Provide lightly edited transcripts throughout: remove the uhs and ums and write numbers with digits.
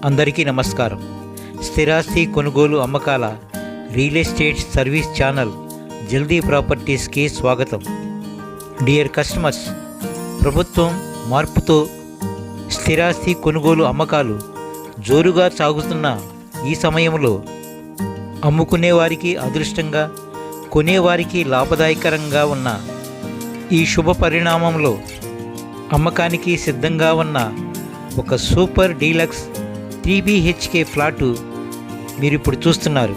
అందరికీ నమస్కారం. స్థిరాస్తి కొనుగోలు అమ్మకాల రియల్ ఎస్టేట్ సర్వీస్ ఛానల్ జల్దీ ప్రాపర్టీస్కి స్వాగతం. డియర్ కస్టమర్స్, ప్రభుత్వం మార్పుతో స్థిరాస్తి కొనుగోలు అమ్మకాలు జోరుగా సాగుతున్న ఈ సమయంలో అమ్ముకునేవారికి అదృష్టంగా, కొనేవారికి లాభదాయకరంగా ఉన్న ఈ శుభ పరిణామంలో అమ్మకానికి సిద్ధంగా ఉన్న ఒక సూపర్ డీలక్స్ 3 BHK ఫ్లాటు మీరు ఇప్పుడు చూస్తున్నారు.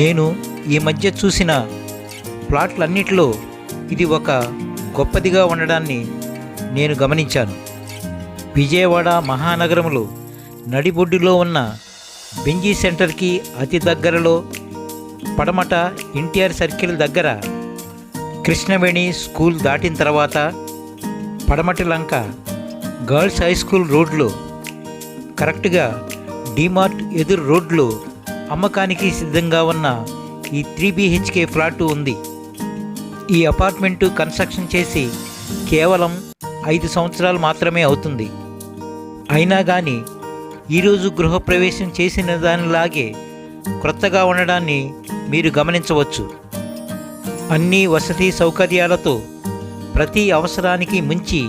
నేను ఈ మధ్య చూసిన ప్లాట్లన్నిటిలో ఇది ఒక గొప్పదిగా ఉండడాన్ని నేను గమనించాను. విజయవాడ మహానగరంలో నడిబొడ్డులో ఉన్న బెంజీ సెంటర్కి అతి దగ్గరలో, పడమట ఎన్టీఆర్ సర్కిల్ దగ్గర, కృష్ణవేణి స్కూల్ దాటిన తర్వాత పడమటి లంక గర్ల్స్ హై స్కూల్ రోడ్లో, కరెక్ట్గా డిమార్ట్ ఎదురు రోడ్లో అమ్మకానికి సిద్ధంగా ఉన్న ఈ 3 BHK ఫ్లాటు ఉంది. ఈ అపార్ట్మెంటు కన్స్ట్రక్షన్ చేసి కేవలం 5 సంవత్సరాలు మాత్రమే అవుతుంది. అయినా కానీ ఈరోజు గృహప్రవేశం చేసిన దానిలాగే క్రొత్తగా ఉండడాన్ని మీరు గమనించవచ్చు. అన్ని వసతి సౌకర్యాలతో ప్రతి అవసరానికి మించి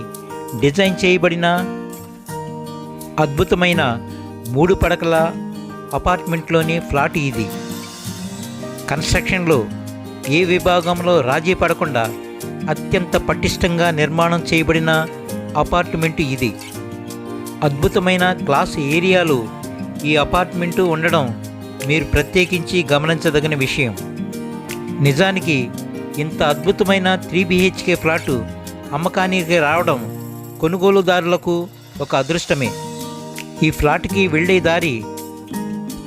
డిజైన్ చేయబడిన అద్భుతమైన 3 పడకల అపార్ట్మెంట్లోని ఫ్లాట్ ఇది. కన్స్ట్రక్షన్లో ఏ విభాగంలో రాజీ పడకుండా అత్యంత పటిష్టంగా నిర్మాణం చేయబడిన అపార్ట్మెంటు ఇది. అద్భుతమైన క్లాస్ ఏరియాలో ఈ అపార్ట్మెంటు ఉండడం మీరు ప్రత్యేకించి గమనించదగిన విషయం. నిజానికి ఇంత అద్భుతమైన 3 BHK ఫ్లాటు అమ్మకానికి రావడం కొనుగోలుదారులకు ఒక అదృష్టమే. ఈ ఫ్లాట్కి వెళ్ళే దారి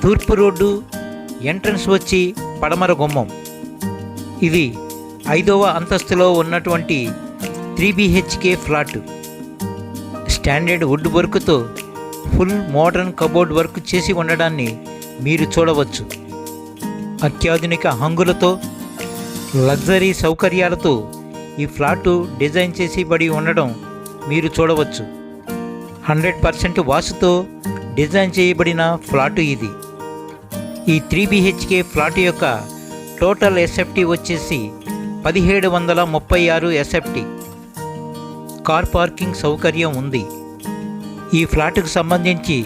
తూర్పు రోడ్డు, ఎంట్రన్స్ వచ్చి పడమర గుమ్మం. ఇది 5వ అంతస్తులో ఉన్నటువంటి 3 BHK ఫ్లాట్. స్టాండర్డ్ వుడ్ వర్క్తో ఫుల్ మోడర్న్ కబోర్డ్ వర్క్ చేసి ఉండడాన్ని మీరు చూడవచ్చు. అత్యాధునిక హంగులతో, లగ్జరీ సౌకర్యాలతో ఈ ఫ్లాటు డిజైన్ చేసి బడి ఉండడం మీరు చూడవచ్చు. 100% వాస్తుతో డిజైన్ చేయబడిన ఫ్లాటు ఇది. ఈ 3 BHK ఫ్లాట్ యొక్క టోటల్ ఎస్ఎఫ్టీ వచ్చేసి 1736 ఎస్ఎఫ్టీ. కార్ పార్కింగ్ సౌకర్యం ఉంది. ఈ ఫ్లాటుకు సంబంధించి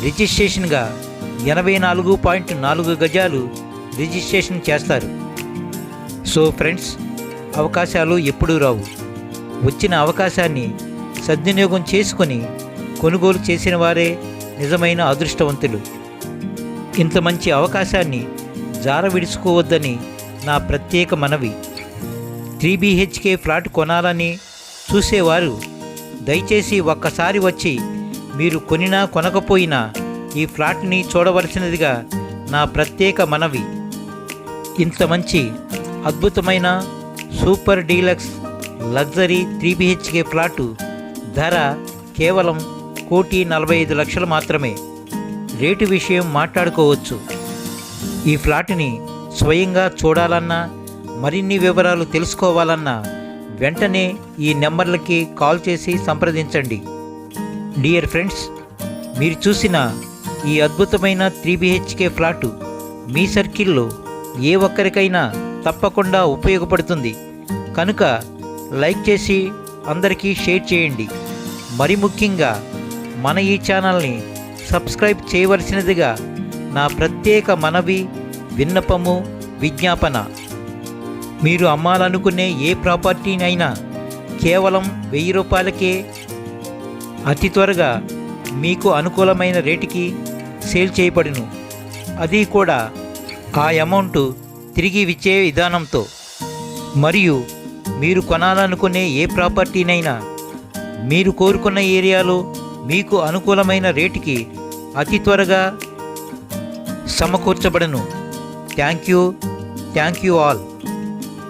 రిజిస్ట్రేషన్గా 84.4 గజాలు రిజిస్ట్రేషన్ చేస్తారు. సో ఫ్రెండ్స్, అవకాశాలు ఎప్పుడూ రావు. వచ్చిన అవకాశాన్ని సద్వినియోగం చేసుకొని కొనుగోలు చేసిన వారే నిజమైన అదృష్టవంతులు. ఇంత మంచి అవకాశాన్ని జార విడుచుకోవద్దని నా ప్రత్యేక మనవి. 3 BHK ఫ్లాట్ కొనాలని చూసేవారు దయచేసి ఒక్కసారి వచ్చి మీరు కొనినా కొనకపోయినా ఈ ఫ్లాట్ని చూడవలసినదిగా నా ప్రత్యేక మనవి. ఇంత మంచి అద్భుతమైన super deluxe luxury 3 BHK flat ధర కేవలం 1,45,00,000 మాత్రమే. రేటు విషయం మాట్లాడుకోవచ్చు. ఈ ఫ్లాట్ని స్వయంగా చూడాలన్నా, మరిన్ని వివరాలు తెలుసుకోవాలన్నా వెంటనే ఈ నెంబర్లకి కాల్ చేసి సంప్రదించండి. డియర్ ఫ్రెండ్స్, మీరు చూసిన ఈ అద్భుతమైన 3 BHK ఫ్లాటు మీ సర్కిల్లో ఏ ఒక్కరికైనా తప్పకుండా ఉపయోగపడుతుంది కనుక లైక్ చేసి అందరికీ షేర్ చేయండి. మరి ముఖ్యంగా మన ఈ ఛానల్ని సబ్స్క్రైబ్ చేయవలసినదిగా నా ప్రత్యేక మనవి, విన్నపము, విజ్ఞాపన. మీరు అమ్మాలనుకునే ఏ ప్రాపర్టీనైనా కేవలం 1000 రూపాయలకే అతి త్వరగా మీకు అనుకూలమైన రేటుకి సేల్ చేయబడును. అది కూడా ఆ అమౌంట్ తిరిగి ఇచ్చే విధానంతో. మరియు మీరు కొనాలనుకునే ఏ ప్రాపర్టీనైనా మీరు కోరుకున్న ఏరియాలో మీకు అనుకూలమైన రేటుకి అతి త్వరగా సమకూర్చబడను. Thank you all.